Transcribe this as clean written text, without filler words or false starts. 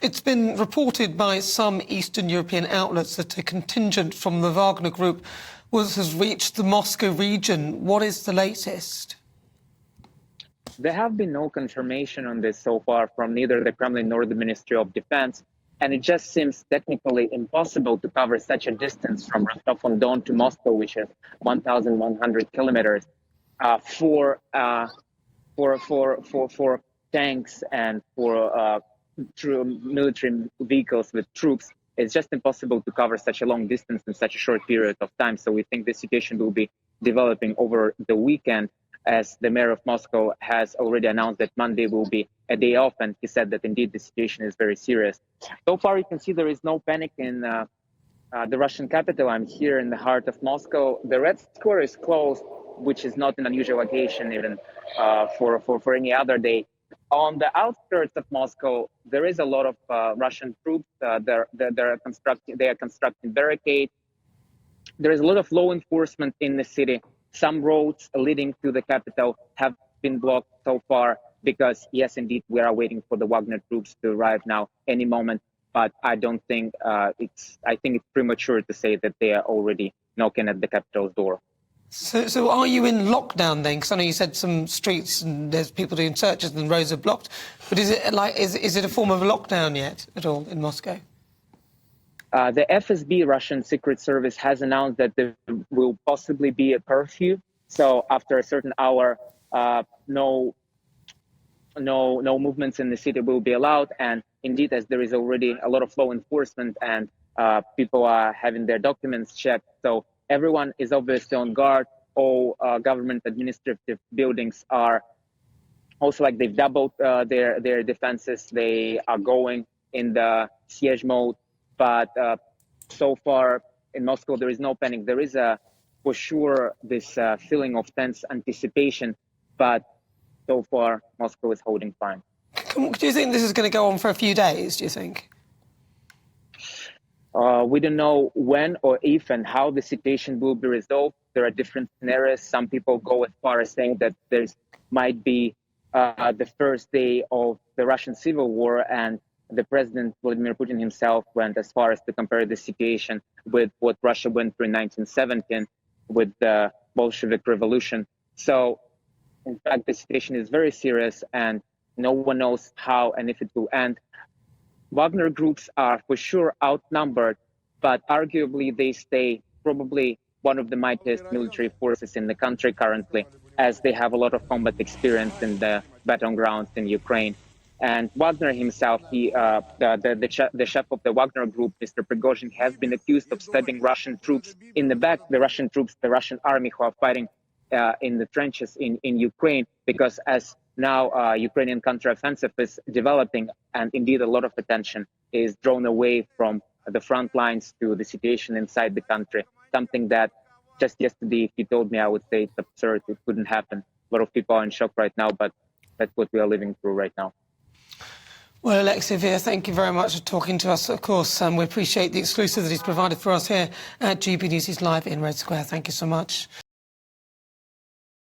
It's been reported by some Eastern European outlets that a contingent from the Wagner group has reached the Moscow region. What is the latest? There have been no confirmation on this so far from neither the Kremlin nor the Ministry of Defense, and it just seems technically impossible to cover such a distance from Rostov-on-Don to Moscow, which is 1,100 kilometers, for tanks and for military vehicles with troops. It's just impossible to cover such a long distance in such a short period of time. So we think the situation will be developing over the weekend, as the mayor of Moscow has already announced that Monday will be a day off, and he said that indeed the situation is very serious. So far, you can see there is no panic in the Russian capital. I'm here in the heart of Moscow. The Red Square is closed, which is not an unusual occasion even for any other day. On the outskirts of Moscow, there is a lot of Russian troops. They are constructing barricades. There is a lot of law enforcement in the city. Some roads leading to the capital have been blocked so far because, yes, indeed, we are waiting for the Wagner troops to arrive now any moment. But I don't think I think it's premature to say that they are already knocking at the capital's door. So are you in lockdown then? Because I know you said some streets and there's people doing searches and roads are blocked. But is it a form of lockdown yet at all in Moscow? The FSB, Russian Secret Service, has announced that there will possibly be a curfew. So after a certain hour, no movements in the city will be allowed. And indeed, as there is already a lot of law enforcement and people are having their documents checked, so everyone is obviously on guard. All government administrative buildings are also, like, they've doubled their defenses. They are going in the siege mode. But so far in Moscow, there is no panic. There is for sure this feeling of tense anticipation. But so far, Moscow is holding fine. Do you think this is going to go on for a few days, do you think? We don't know when or if and how the situation will be resolved. There are different scenarios. Some people go as far as saying that there might be the first day of the Russian civil war, and the president, Vladimir Putin himself, went as far as to compare the situation with what Russia went through in 1917 with the Bolshevik Revolution. So, in fact, the situation is very serious, and no one knows how and if it will end. Wagner groups are for sure outnumbered, but arguably they stay probably one of the mightiest military forces in the country currently, as they have a lot of combat experience in the battlegrounds in Ukraine. And Wagner himself, the chef of the Wagner group, Mr. Prigozhin, has been accused of stabbing Russian troops in the back, the Russian army who are fighting in the trenches in Ukraine, because as now Ukrainian counteroffensive is developing, and indeed a lot of attention is drawn away from the front lines to the situation inside the country, something that just yesterday, if you told me, I would say it's absurd, it couldn't happen. A lot of people are in shock right now, but that's what we are living through right now. Well, Alexei Vir, thank you very much for talking to us. Of course, we appreciate the exclusive that he's provided for us here at GB News. He's live in Red Square. Thank you so much.